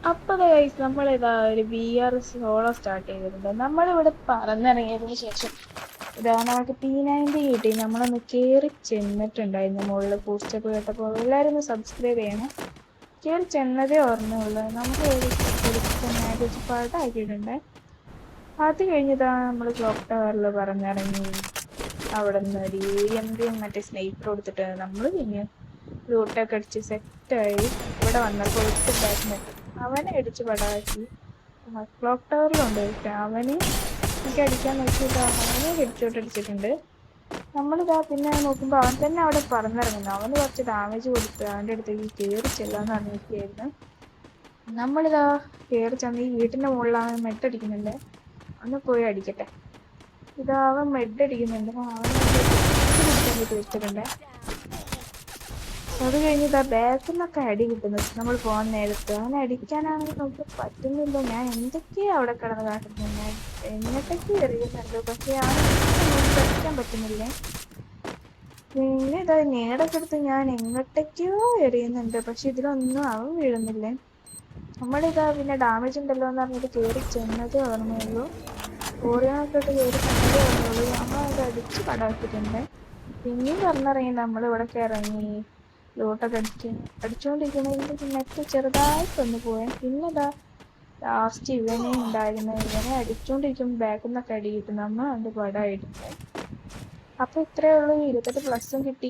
അപ്പൊ ഗൈസ് നമ്മളിതാ ഒരു BR സോളോ സ്റ്റാർട്ട് ചെയ്തിട്ടുണ്ട്. നമ്മളിവിടെ പറന്നിറങ്ങിയതിന് ശേഷം ഇതാ നമുക്ക് P90 കിട്ടി. നമ്മളൊന്ന് കേറി ചെന്നിട്ടുണ്ടായിരുന്നു മുകളിൽ പോസ്റ്റപ്പ് കേട്ടപ്പോൾ. എല്ലാവരും ഒന്ന് സബ്സ്ക്രൈബ് ചെയ്യണം. കേറി ചെന്നതേ ഓർമ്മയുള്ളൂ. നമുക്ക് ഒരു പാട്ടാക്കിയിട്ടുണ്ട്. അത് കഴിഞ്ഞതാ നമ്മൾ ക്ലോക്ക് ടവറിൽ പറഞ്ഞിറങ്ങി. അവിടെ നിന്ന് ഒരു AMPയും മറ്റേ സ്നൈപ്പർ കൊടുത്തിട്ട് നമ്മൾ പിന്നെ ലൂട്ടൊക്കെ അടിച്ച് സെറ്റായി. ഇവിടെ വന്നപ്പോൾ ഒറ്റ ബാറ്റ്മെന്റ് അവനെ അടിച്ച് പടാക്കി. ക്ലോക്ക് ടവറിലുണ്ട് അവന് എനിക്ക് അടിക്കാൻ നോക്കിയിട്ട് അവനെ ഹെഡ്ഷോട്ട് അടിച്ചിട്ടുണ്ട്. നമ്മളിതാ പിന്നെ നോക്കുമ്പോൾ അവൻ തന്നെ അവിടെ പറന്നിറങ്ങുന്നു. അവന് കുറച്ച് ഡാമേജ് കൊടുത്ത് അവൻ്റെ അടുത്തേക്ക് കയറി ചെല്ലാന്ന് പറഞ്ഞിരിക്കുകയായിരുന്നു. നമ്മളിതാ കയറി ചെന്ന് ഈ വീട്ടിൻ്റെ മുകളിലാണ് മെട്ടടിക്കുന്നുണ്ട്. ഒന്ന് പോയി അടിക്കട്ടെ. ഇതാ അവൻ മെഡടിക്കുന്നുണ്ട്. അവനെ തീർത്തിട്ടുണ്ട്. അത് കഴിഞ്ഞിട്ട് ബാക്കിൽ നിന്നൊക്കെ അടി കിട്ടുന്നു. നമ്മൾ പോകാൻ നേരത്ത് അവനെ അടിക്കാനാണെങ്കിൽ നമുക്ക് പറ്റുന്നില്ല. ഞാൻ എന്തൊക്കെയാ അവിടെ കിടന്ന് കാട്ടുന്നത്. ഞാൻ എങ്ങോട്ടൊക്കെ എറിയുന്നുണ്ട്, പക്ഷെ അവനെ അടിക്കാൻ പറ്റുന്നില്ലേ. പിന്നെ ഇതാ നേടൊക്കെ എടുത്ത് ഞാൻ എങ്ങോട്ടൊക്കെയോ എറിയുന്നുണ്ട്, പക്ഷെ ഇതിലൊന്നും അവൻ വീഴുന്നില്ലേ. നമ്മളിതാ പിന്നെ ഡാമേജ് ഉണ്ടല്ലോ എന്ന് പറഞ്ഞിട്ട് കയറി ചെന്നതേ ഓർമ്മയുള്ളൂ. ഓറിയാനൊക്കെ കയറി ചെന്നതേ ഓർമ്മയുള്ളൂ. നമ്മളത് അടിച്ച് പടാക്കിയിട്ടുണ്ട്. പിന്നെയും പറഞ്ഞിറങ്ങി നമ്മളിവിടൊക്കെ ഇറങ്ങി ലോട്ടൊക്കെ അടിച്ചുകൊണ്ടിരിക്കണതിൻ്റെ നെറ്റ് ചെറുതായിട്ടൊന്ന് പോയി. പിന്നെതാ ലാസ്റ്റ് ഇവനെ ഉണ്ടായിരുന്നു. ഇവനെ അടിച്ചുകൊണ്ടിരിക്കുമ്പോൾ ബാക്കിൽ നിന്നൊക്കെ അടി കിട്ടും. നമ്മൾ അതിൻ്റെ പടമായിട്ടുണ്ട്. അപ്പോൾ ഇത്രയേ ഉള്ളൂ. 28+ കിട്ടി.